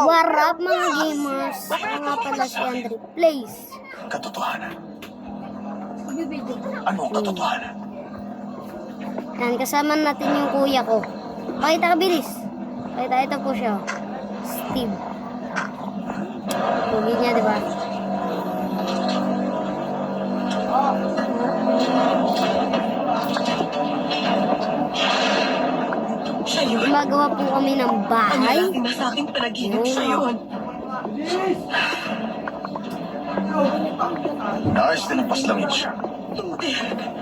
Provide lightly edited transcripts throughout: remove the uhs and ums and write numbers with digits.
Warap mga gamers, mga pala si Andre Plays. Katotohanan. Ano ang katotohanan? Yan, kasama natin yung kuya ko. Pakita ka bilis. Pakita, ito po siya. Steve. Pugi niya, diba? Siya yun. Gumagawa po kami ng Ang bahay. lalaki na sa aking panaginip siya yun. Naayos din ang paslangin siya. Hindi.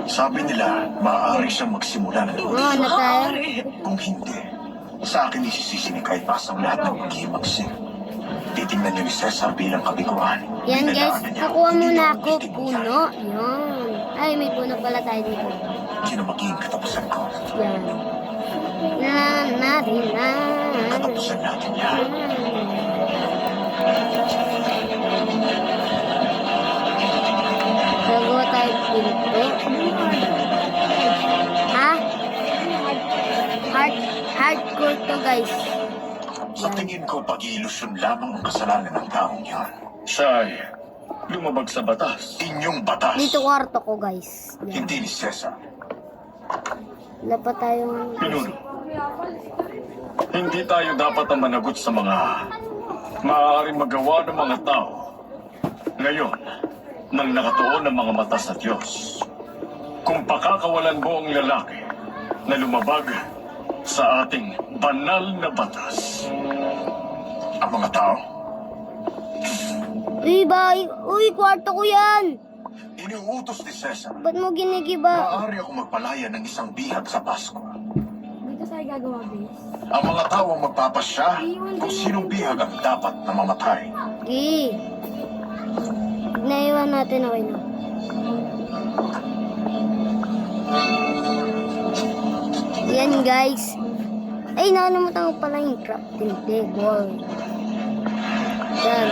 Sabi nila, maaari siyang magsimula ng Oo, na tayo. Kung hindi, sa akin isisisi ni kahit pasang lahat ng maghimagsik. Titingnan niyo ni Cesar bilang kabiguan. Yan guys, kukuha muna ako puno. Yan. Ay, may puno pala tayo dito. Sino magiging katapusan ko? Yan. Na. Katapusan natin yan. Gagawa tayo dito. Ha? Hardcore to guys. Sa tingin ko, pag-iilusyon lamang ang kasalanan ng taong yan. Siya'y lumabag sa batas. Inyong batas. Dito kwarto ko guys. Yan. Hindi ni Cesar. Wala pa tayong... Pinuno. Hindi tayo dapat ang managot sa mga maaaring magawa ng mga tao. Ngayon, nang nakatuon ang mga mata sa Diyos, kung pakakawalan mo ang lalaki na lumabag sa ating banal na batas. Ang mga tao, Uy, bay! Uy, kwarto ko yan! iniuutos ni Cesar. Ba't mo ginigiba? Maaari ako magpalaya ng isang bihag sa Pasko. Dito tayo gagawa, bis. Ang mga tao ang magpapasya kung sinong bihag ang dapat na mamatay. Okay. Naiwan natin, okay na. Yan guys. Ay, nakalimutan ko pala yung crafting table. Yan.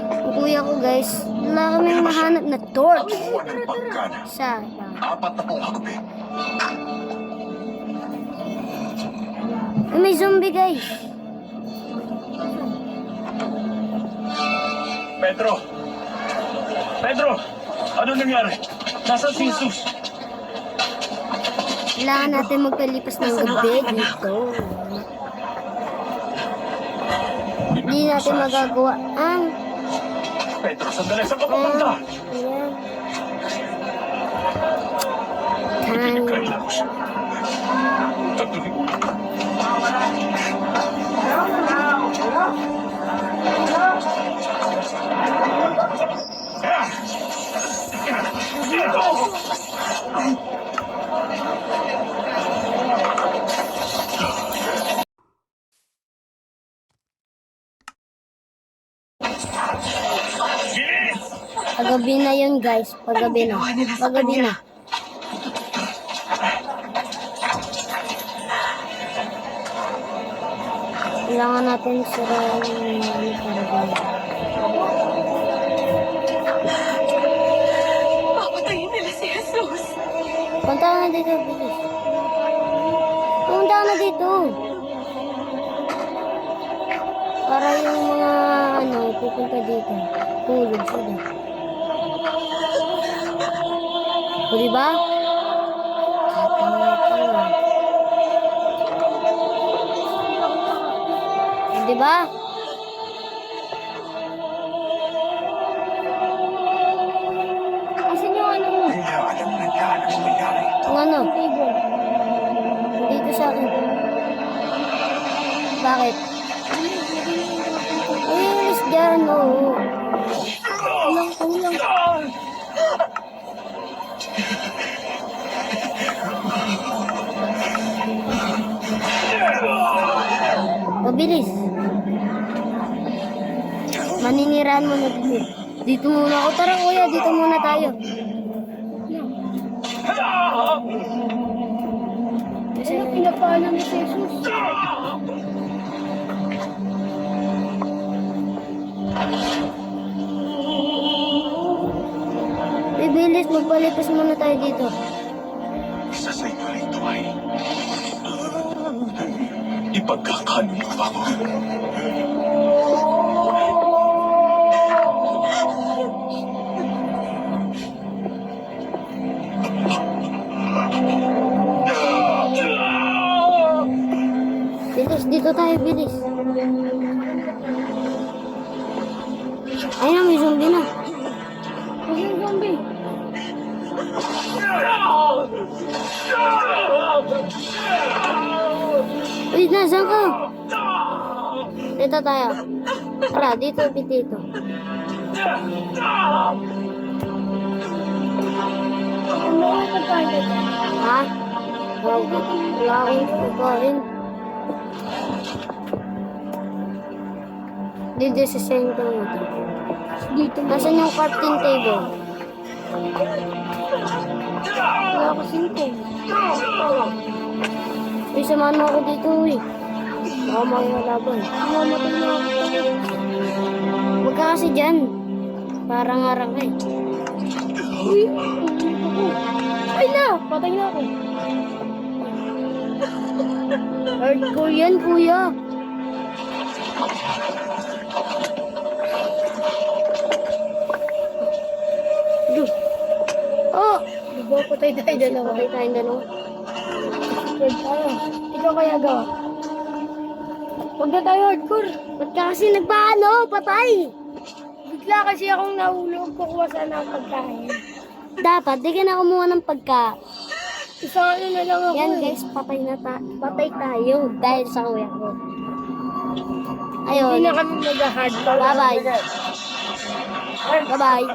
Ang kuya ko guys, wala kaming mahanap na torch. Kumuha ng pagkana. Sa, 40 hagupit. ay, may zombie guys. Pedro! Pedro! Ano nangyari? Nasaan si Jesus? Kailangan natin magpalipas ng gabi dito. Hindi natin magagawa ang... Pedro, sandali. Saan ka papunta? Ayan. Pinagkailan ko siya. Tatuloy ulo. Paggabi na yun guys. Paggabi na. Paggabi na. Kailangan natin sirayan yung paggabi. Papatayin nila si Jesus. Punta ka na dito, bilis. Punta ka na dito. Para yung mga pupunta dito. Tulog sila. O diba? Diba? Asan yung ano mo? Kaya alam na niya ang nangyayari. Ang ano? Dito sa akin. Bakit? Yes, dyan, oo. Kulang. Mabilis. Maninirahan mo na dito. Dito muna ako. Tara kuya, dito muna tayo. Kasi pinapaalam ni Jesus. Bibilis, magpalipas muna tayo dito. Isa sa inyo rito ay ipagkakanulo ako. Ayun na, may zombie na. Kasi yung zombie. Wait na, saan ka? Dito tayo. Tara, dito, dito. Ano ko pagkain dito? Ha? Wala akong pagkain. Dito sa center mo to. Dito. Nasaan yung crafting table? Wala ko singkong. Uy, samahan mo ako dito, uy. Baka makikalaban. Mamatay na ako. Huwag ka kasi dyan. Parang arang ka eh. Uy, ako. Ay na! Patay na ako. Hardcore yan, kuya. Duh. Oh! Diba patay tayo dalawa? Patay tayong dalawa. Third tayo. Ikaw kaya gawa. Huwag na tayo hardcore. Ba't ka kasi nagpaano? Patay! Bigla kasi akong nahulog. Kukuha sana ang pagkain. Dapat, di ka na kumuha ng pagka. Isang ano na lang ako. Yan eh. guys, patay tayo dahil sa kuya ko. Ayun. Hindi na kami mag-hardcore. Bye-bye. Bye-bye.